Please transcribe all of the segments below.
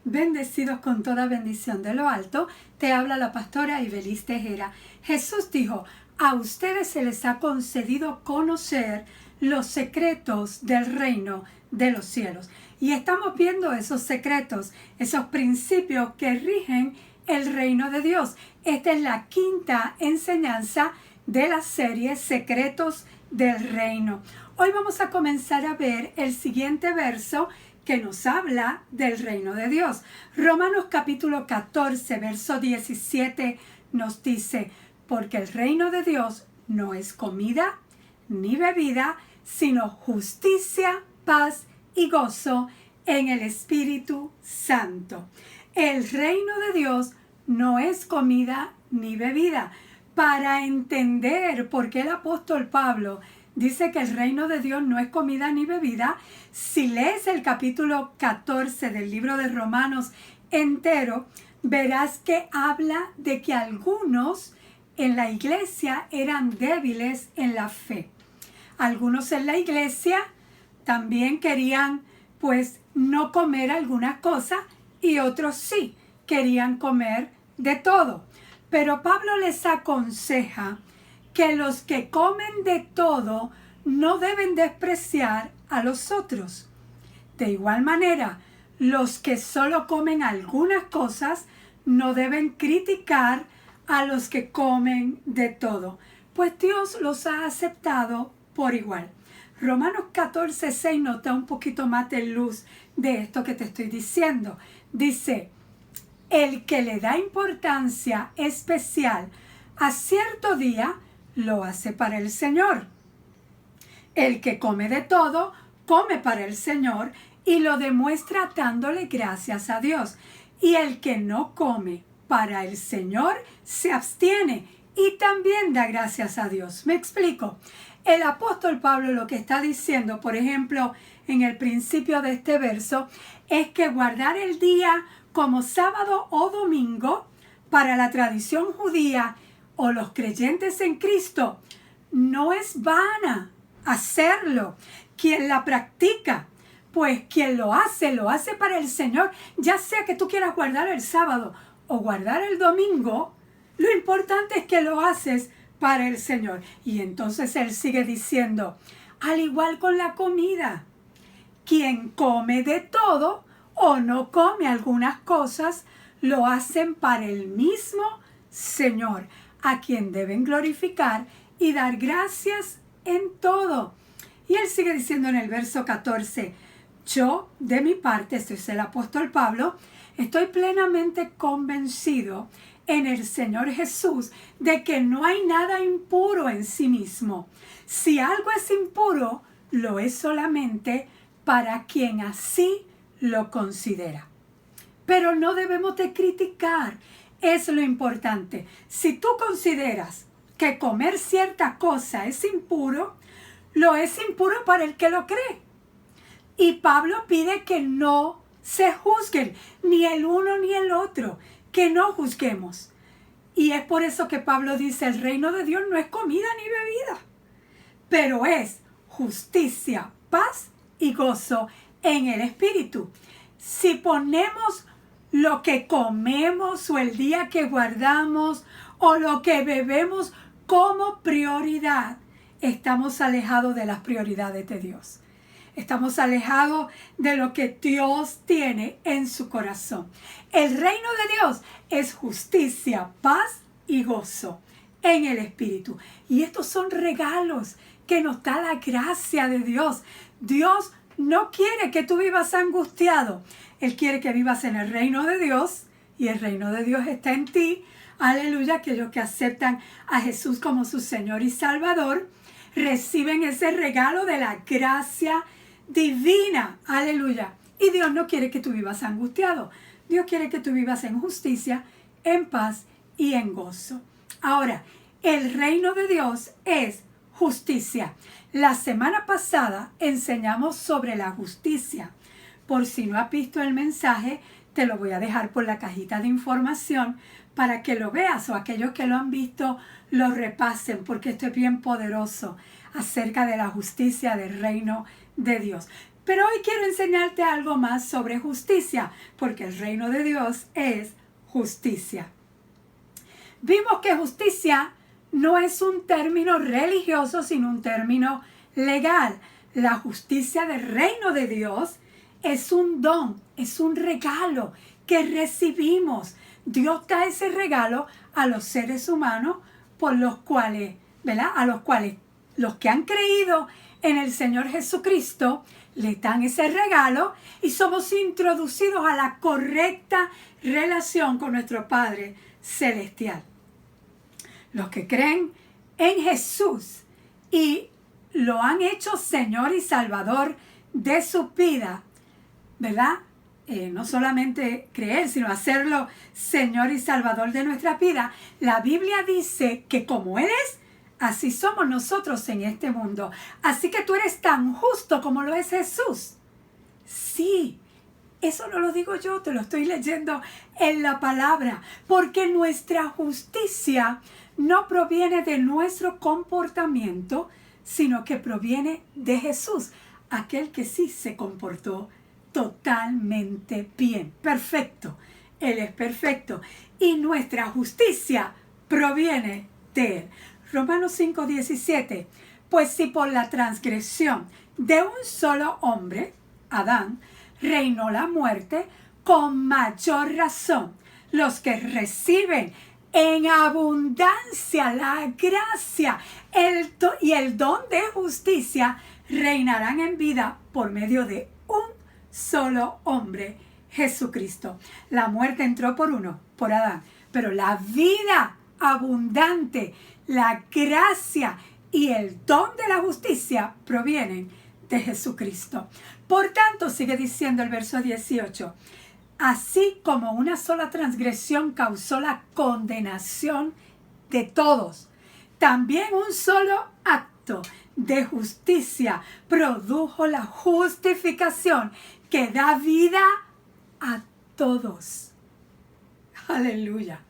bendecidos con toda bendición de lo alto. Te habla la pastora Ibelis Tejera. Jesús dijo, a ustedes se les ha concedido conocer los secretos del reino de los cielos. Y estamos viendo esos secretos, esos principios que rigen el reino de Dios. Esta es la quinta enseñanza de la serie Secretos del Reino. Hoy vamos a comenzar a ver el siguiente verso que nos habla del reino de Dios. Romanos capítulo 14, verso 17 nos dice, porque el reino de Dios no es comida ni bebida, sino justicia, paz y gozo en el Espíritu Santo. El reino de Dios no es comida ni bebida. Para entender por qué el apóstol Pablo dice que el reino de Dios no es comida ni bebida, si lees el capítulo 14 del libro de Romanos entero, verás que habla de que algunos en la iglesia eran débiles en la fe. Algunos en la iglesia también querían no comer algunas cosas y otros sí querían comer de todo. Pero Pablo les aconseja que los que comen de todo no deben despreciar a los otros. De igual manera, los que solo comen algunas cosas no deben criticar a los que comen de todo, pues Dios los ha aceptado por igual. Romanos 14:6 nos da un poquito más de luz de esto que te estoy diciendo. Dice, el que le da importancia especial a cierto día, lo hace para el Señor. El que come de todo, come para el Señor y lo demuestra dándole gracias a Dios. Y el que no come para el Señor, se abstiene y también da gracias a Dios. ¿Me explico? El apóstol Pablo lo que está diciendo, por ejemplo, en el principio de este verso, es que guardar el día como sábado o domingo para la tradición judía o los creyentes en Cristo no es vana hacerlo. Quien la practica, pues quien lo hace para el Señor. Ya sea que tú quieras guardar el sábado o guardar el domingo, lo importante es que lo haces para el Señor. Y entonces él sigue diciendo, al igual con la comida, quien come de todo o no come algunas cosas, lo hacen para el mismo Señor, a quien deben glorificar y dar gracias en todo. Y él sigue diciendo en el verso 14, yo de mi parte, este es el apóstol Pablo, estoy plenamente convencido en el Señor Jesús de que no hay nada impuro en sí mismo. Si algo es impuro, lo es solamente para quien así lo considera. Pero no debemos de criticar, es lo importante. Si tú consideras que comer cierta cosa es impuro, lo es impuro para el que lo cree. Y Pablo pide que no se juzguen, ni el uno ni el otro, que no juzguemos. Y es por eso que Pablo dice, el reino de Dios no es comida ni bebida, pero es justicia, paz y gozo en el Espíritu. Si ponemos lo que comemos o el día que guardamos o lo que bebemos como prioridad, estamos alejados de las prioridades de Dios. Estamos alejados de lo que Dios tiene en su corazón. El reino de Dios es justicia, paz y gozo en el Espíritu. Y estos son regalos que nos da la gracia de Dios. Dios no quiere que tú vivas angustiado. Él quiere que vivas en el reino de Dios y el reino de Dios está en ti. Aleluya, aquellos que aceptan a Jesús como su Señor y Salvador reciben ese regalo de la gracia divina. Aleluya. Y Dios no quiere que tú vivas angustiado. Dios quiere que tú vivas en justicia, en paz y en gozo. Ahora, el reino de Dios es justicia. La semana pasada enseñamos sobre la justicia. Por si no has visto el mensaje, te lo voy a dejar por la cajita de información para que lo veas, o aquellos que lo han visto lo repasen, porque esto es bien poderoso acerca de la justicia del reino de Dios. Pero hoy quiero enseñarte algo más sobre justicia, porque el reino de Dios es justicia. Vimos que justicia no es un término religioso, sino un término legal. La justicia del reino de Dios es un don, es un regalo que recibimos. Dios da ese regalo a los seres humanos por los cuales, ¿verdad? A los cuales los que han creído en el Señor Jesucristo le dan ese regalo y somos introducidos a la correcta relación con nuestro Padre Celestial. Los que creen en Jesús y lo han hecho Señor y Salvador de su vida, ¿verdad? No solamente creer, sino hacerlo Señor y Salvador de nuestra vida. La Biblia dice que como Él es, así somos nosotros en este mundo. Así que tú eres tan justo como lo es Jesús. Sí, eso no lo digo yo, te lo estoy leyendo en la palabra. Porque nuestra justicia no proviene de nuestro comportamiento, sino que proviene de Jesús, aquel que sí se comportó totalmente bien, perfecto. Él es perfecto y nuestra justicia proviene de Él. Romanos 5:17. Pues si por la transgresión de un solo hombre, Adán, reinó la muerte, con mayor razón los que reciben en abundancia la gracia y el don de justicia reinarán en vida por medio de un solo hombre, Jesucristo. La muerte entró por uno, por Adán, pero la vida abundante, la gracia y el don de la justicia provienen de Jesucristo. Por tanto, sigue diciendo el verso 18, así como una sola transgresión causó la condenación de todos, también un solo acto de justicia produjo la justificación que da vida a todos. Aleluya.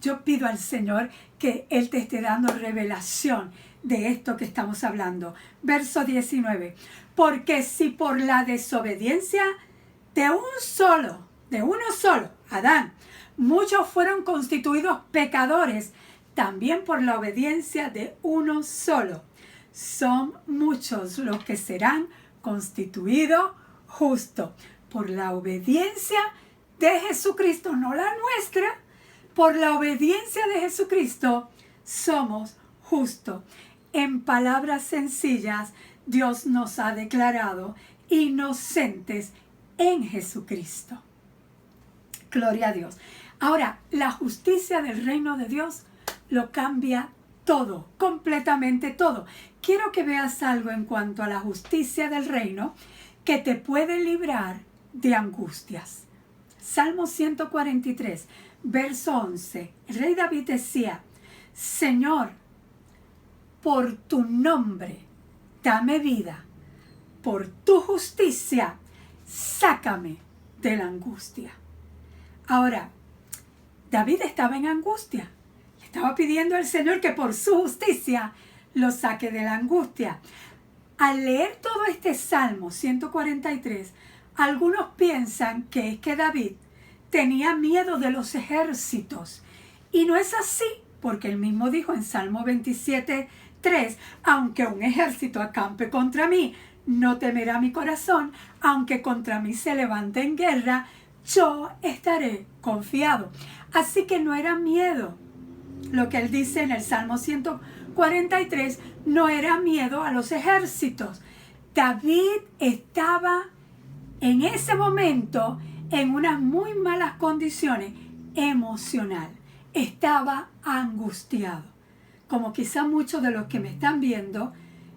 Yo pido al Señor que Él te esté dando revelación de esto que estamos hablando. Verso 19. Porque si por la desobediencia de uno solo, Adán, muchos fueron constituidos pecadores, también por la obediencia de uno solo son muchos los que serán constituidos justos. Por la obediencia de Jesucristo, no la nuestra, por la obediencia de Jesucristo somos justos. En palabras sencillas, Dios nos ha declarado inocentes en Jesucristo. Gloria a Dios. Ahora, la justicia del reino de Dios lo cambia todo, completamente todo. Quiero que veas algo en cuanto a la justicia del reino que te puede librar de angustias. Salmo 143, verso 11. El rey David decía, Señor, por tu nombre, dame vida. Por tu justicia, sácame de la angustia. Ahora, David estaba en angustia. Le estaba pidiendo al Señor que por su justicia lo saque de la angustia. Al leer todo este Salmo 143, algunos piensan que es que David tenía miedo de los ejércitos. Y no es así, porque él mismo dijo en Salmo 27:3, aunque un ejército acampe contra mí, no temerá mi corazón, aunque contra mí se levante en guerra, yo estaré confiado. Así que no era miedo. Lo que él dice en el Salmo 143 no era miedo a los ejércitos. David estaba en ese momento en unas muy malas condiciones emocional. Estaba angustiado. Como quizá muchos de los que me están viendo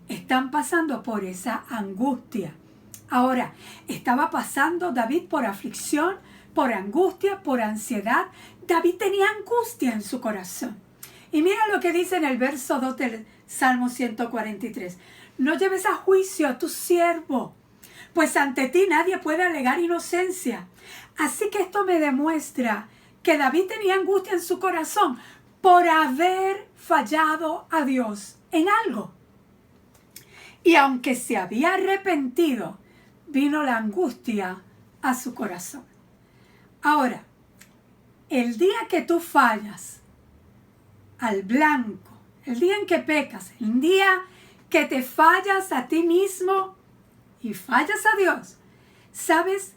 están pasando por esa angustia. Ahora, estaba pasando David por aflicción, por angustia, por ansiedad. David tenía angustia en su corazón. Y mira lo que dice en el verso 2 del Salmo 143. No lleves a juicio a tu siervo, pues ante ti nadie puede alegar inocencia. Así que esto me demuestra que David tenía angustia en su corazón por haber fallado a Dios en algo. Y aunque se había arrepentido, vino la angustia a su corazón. Ahora, el día que tú fallas al blanco, el día en que pecas, el día que te fallas a ti mismo y fallas a Dios, ¿sabes?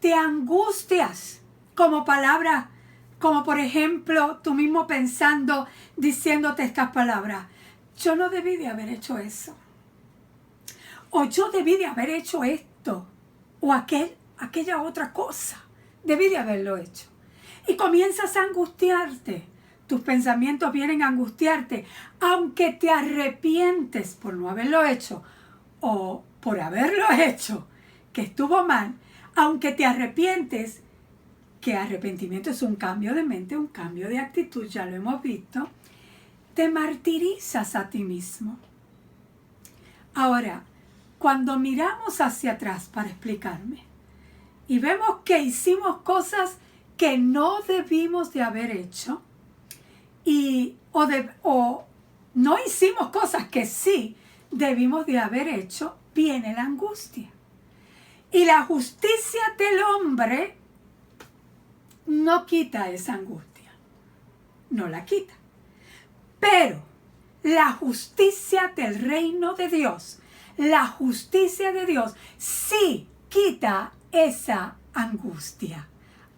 Te angustias como palabra, como por ejemplo tú mismo pensando, diciéndote estas palabras. Yo no debí de haber hecho eso. O yo debí de haber hecho esto. O aquella otra cosa. Debí de haberlo hecho. Y comienzas a angustiarte. Tus pensamientos vienen a angustiarte. Aunque te arrepientes por no haberlo hecho. O por haberlo hecho, que estuvo mal. Aunque te arrepientes, que arrepentimiento es un cambio de mente, un cambio de actitud, ya lo hemos visto. Te martirizas a ti mismo. Ahora, cuando miramos hacia atrás para explicarme y vemos que hicimos cosas que no debimos de haber hecho o no hicimos cosas que sí debimos de haber hecho, viene la angustia. Y la justicia del hombre no quita esa angustia. No la quita. Pero la justicia del reino de Dios, la justicia de Dios sí quita esa angustia.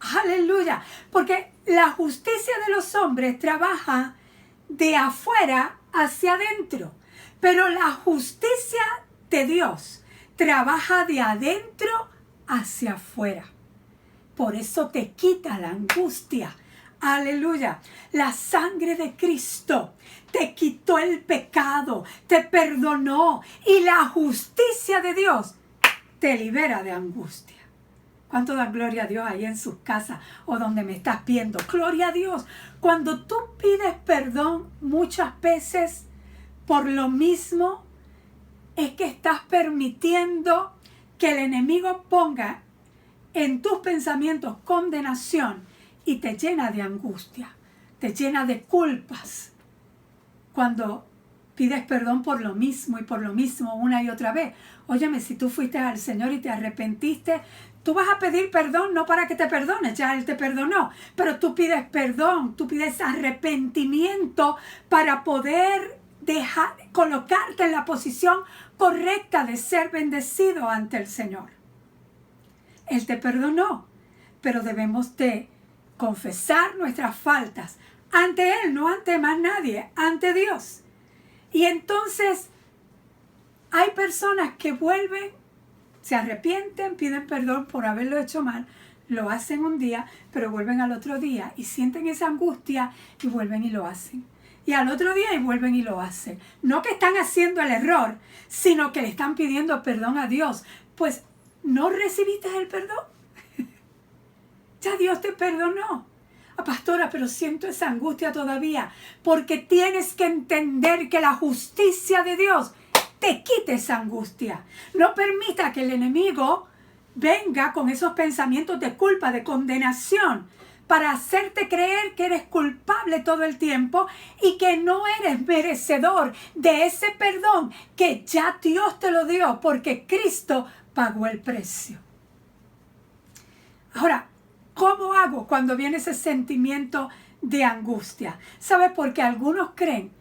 Aleluya. Porque la justicia de los hombres trabaja de afuera hacia adentro. Pero la justicia de Dios trabaja de adentro hacia afuera. Por eso te quita la angustia. Aleluya. La sangre de Cristo te quitó el pecado, te perdonó y la justicia de Dios te libera de angustia. ¿Cuánto dan gloria a Dios ahí en sus casas o donde me estás viendo? Gloria a Dios. Cuando tú pides perdón muchas veces por lo mismo, es que estás permitiendo que el enemigo ponga en tus pensamientos condenación y te llena de angustia, te llena de culpas. Cuando pides perdón por lo mismo y por lo mismo una y otra vez. Óyeme, si tú fuiste al Señor y te arrepentiste, tú vas a pedir perdón no para que te perdones, ya Él te perdonó, pero tú pides perdón, tú pides arrepentimiento para poder colocarte en la posición correcta de ser bendecido ante el Señor. Él te perdonó, pero debemos de confesar nuestras faltas ante Él, no ante más nadie, ante Dios. Y entonces hay personas que vuelven, se arrepienten, piden perdón por haberlo hecho mal, lo hacen un día, pero vuelven al otro día y sienten esa angustia y vuelven y lo hacen. Y al otro día y vuelven y lo hacen. No que están haciendo el error, sino que le están pidiendo perdón a Dios. Pues no recibiste el perdón. Ya Dios te perdonó. Pastora, pero siento esa angustia todavía, porque tienes que entender que la justicia de Dios te quite esa angustia. No permita que el enemigo venga con esos pensamientos de culpa, de condenación, para hacerte creer que eres culpable todo el tiempo y que no eres merecedor de ese perdón que ya Dios te lo dio, porque Cristo pagó el precio. Ahora, ¿cómo hago cuando viene ese sentimiento de angustia? ¿Sabes? Porque algunos creen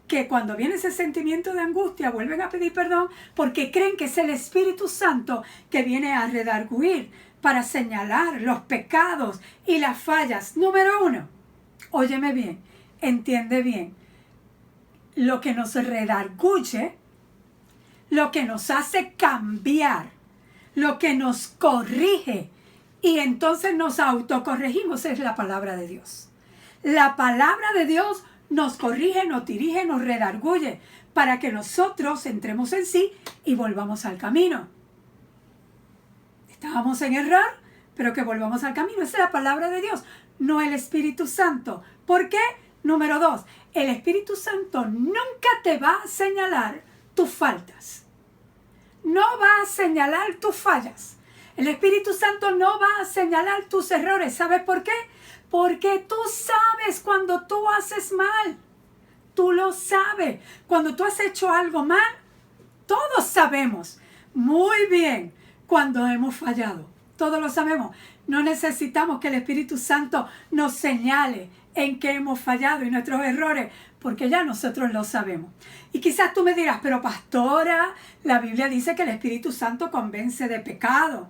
que cuando viene ese sentimiento de angustia vuelven a pedir perdón porque creen que es el Espíritu Santo que viene a redarguir para señalar los pecados y las fallas. Número 1, óyeme bien, entiende bien. Lo que nos redarguye, lo que nos hace cambiar, lo que nos corrige, y entonces nos autocorregimos, es la palabra de Dios. La palabra de Dios nos corrige, nos dirige, nos redarguye para que nosotros entremos en sí y volvamos al camino. Estábamos en error, pero que volvamos al camino. Esa es la palabra de Dios, no el Espíritu Santo. ¿Por qué? Número 2, el Espíritu Santo nunca te va a señalar tus faltas. No va a señalar tus fallas. El Espíritu Santo no va a señalar tus errores. ¿Sabes por qué? Porque tú sabes cuando tú haces mal. Tú lo sabes. Cuando tú has hecho algo mal, todos sabemos muy bien cuando hemos fallado. Todos lo sabemos. No necesitamos que el Espíritu Santo nos señale en qué hemos fallado y nuestros errores, porque ya nosotros lo sabemos. Y quizás tú me dirás, pero pastora, la Biblia dice que el Espíritu Santo convence de pecado.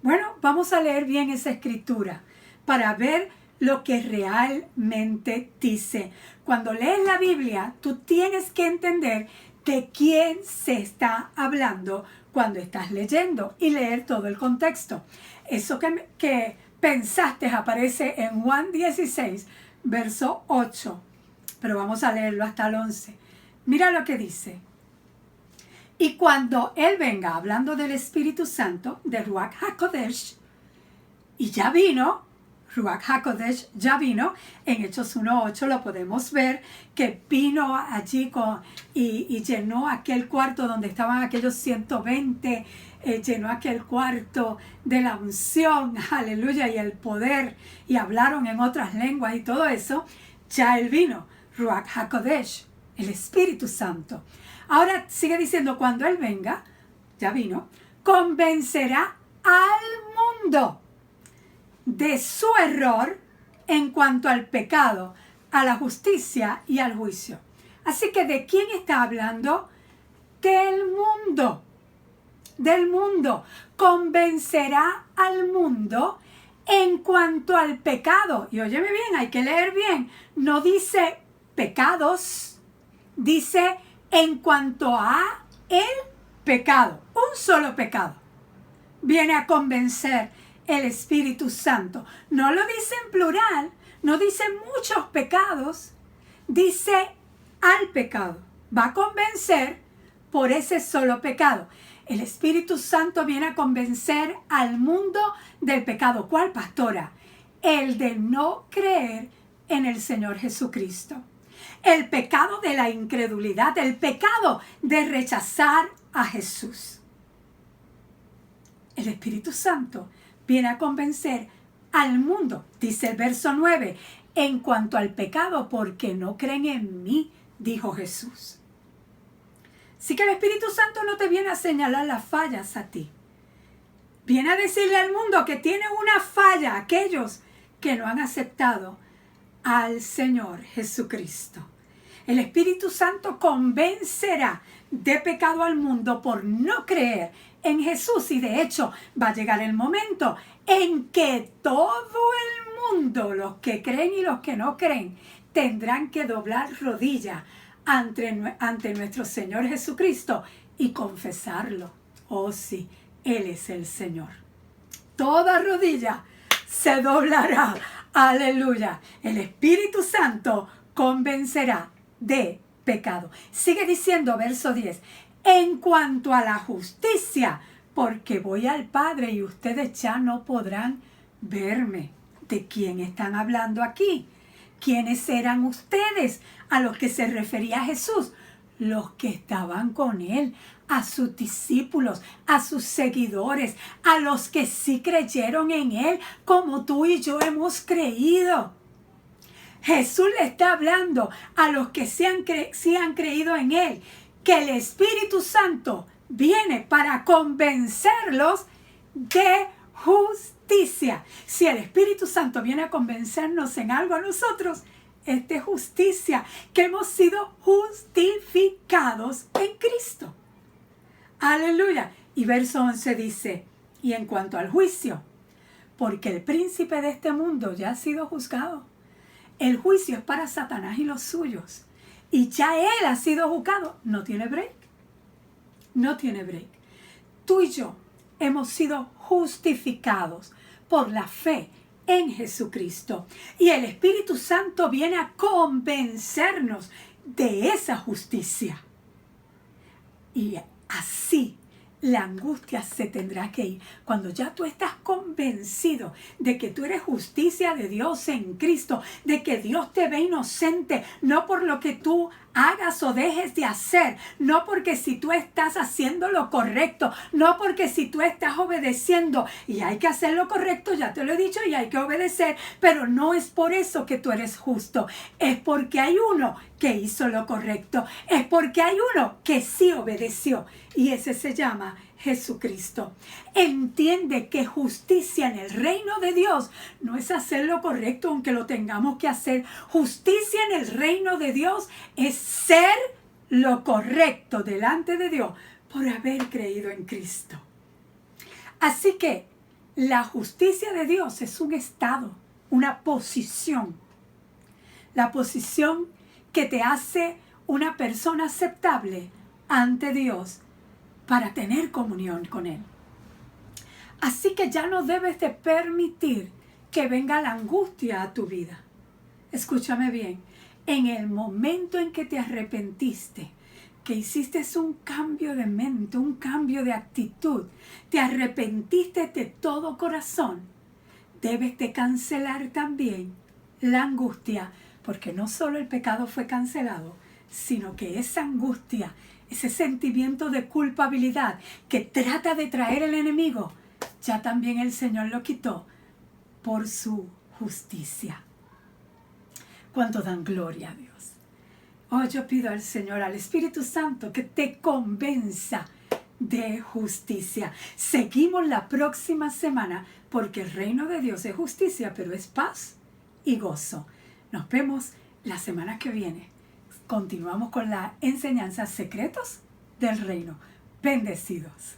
Bueno, vamos a leer bien esa escritura para ver lo que realmente dice. Cuando lees la Biblia, tú tienes que entender de quién se está hablando cuando estás leyendo y leer todo el contexto. Eso que pensaste aparece en Juan 16, verso 8. Pero vamos a leerlo hasta el 11. Mira lo que dice. Y cuando Él venga, hablando del Espíritu Santo, de Ruach HaKodesh, y ya vino, Ruach HaKodesh ya vino, en Hechos 1:8 lo podemos ver, que vino allí y llenó aquel cuarto donde estaban aquellos 120, llenó aquel cuarto de la unción, aleluya, y el poder, y hablaron en otras lenguas y todo eso. Ya Él vino, Ruach HaKodesh, el Espíritu Santo. Ahora sigue diciendo, cuando Él venga, ya vino, convencerá al mundo de su error en cuanto al pecado, a la justicia y al juicio. Así que, ¿de quién está hablando? Del mundo. Del mundo. Convencerá al mundo en cuanto al pecado. Y óyeme bien, hay que leer bien. No dice pecados, dice en cuanto a el pecado. Un solo pecado viene a convencer el Espíritu Santo. No lo dice en plural, no dice muchos pecados, dice al pecado. Va a convencer por ese solo pecado. El Espíritu Santo viene a convencer al mundo del pecado. ¿Cuál, pastora? El de no creer en el Señor Jesucristo. El pecado de la incredulidad, el pecado de rechazar a Jesús. El Espíritu Santo viene a convencer al mundo, dice el verso 9, en cuanto al pecado, porque no creen en mí, dijo Jesús. Así que el Espíritu Santo no te viene a señalar las fallas a ti. Viene a decirle al mundo que tiene una falla aquellos que no han aceptado al Señor Jesucristo. El Espíritu Santo convencerá de pecado al mundo por no creer en Jesús, y de hecho va a llegar el momento en que todo el mundo, los que creen y los que no creen, tendrán que doblar rodillas ante nuestro Señor Jesucristo y confesarlo. Oh sí, Él es el Señor. Toda rodilla se doblará. Aleluya. El Espíritu Santo convencerá de pecado. Sigue diciendo verso 10. En cuanto a la justicia, porque voy al Padre y ustedes ya no podrán verme. ¿De quién están hablando aquí? ¿Quiénes eran ustedes a los que se refería Jesús? Los que estaban con Él, a sus discípulos, a sus seguidores, a los que sí creyeron en Él, como tú y yo hemos creído. Jesús le está hablando a los que sí han creído en Él, que el Espíritu Santo viene para convencerlos de justicia. Si el Espíritu Santo viene a convencernos en algo a nosotros, es de justicia, que hemos sido justificados en Cristo. Aleluya. Y verso 11 dice, y en cuanto al juicio, porque el príncipe de este mundo ya ha sido juzgado. El juicio es para Satanás y los suyos. Y ya él ha sido juzgado. No tiene break. No tiene break. Tú y yo hemos sido justificados por la fe en Jesucristo. Y el Espíritu Santo viene a convencernos de esa justicia. Y así la angustia se tendrá que ir. Cuando ya tú estás convencido de que tú eres justicia de Dios en Cristo, de que Dios te ve inocente, no por lo que tú hagas o dejes de hacer, no porque si tú estás haciendo lo correcto, no porque si tú estás obedeciendo, y hay que hacer lo correcto, ya te lo he dicho, y hay que obedecer, pero no es por eso que tú eres justo, es porque hay uno que hizo lo correcto, es porque hay uno que sí obedeció, y ese se llama Jesucristo. Entiende que justicia en el reino de Dios no es hacer lo correcto aunque lo tengamos que hacer. Justicia en el reino de Dios es ser lo correcto delante de Dios por haber creído en Cristo. Así que la justicia de Dios es un estado, una posición. La posición que te hace una persona aceptable ante Dios para tener comunión con Él. Así que ya no debes de permitir que venga la angustia a tu vida. Escúchame bien, en el momento en que te arrepentiste, que hiciste un cambio de mente, un cambio de actitud, te arrepentiste de todo corazón, debes de cancelar también la angustia, porque no solo el pecado fue cancelado, sino que esa angustia, ese sentimiento de culpabilidad que trata de traer el enemigo, ya también el Señor lo quitó por su justicia. ¿Cuánto dan gloria a Dios? Oh, yo pido al Señor, al Espíritu Santo, que te convenza de justicia. Seguimos la próxima semana, porque el reino de Dios es justicia, pero es paz y gozo. Nos vemos la semana que viene. Continuamos con la enseñanza Secretos del Reino. Bendecidos.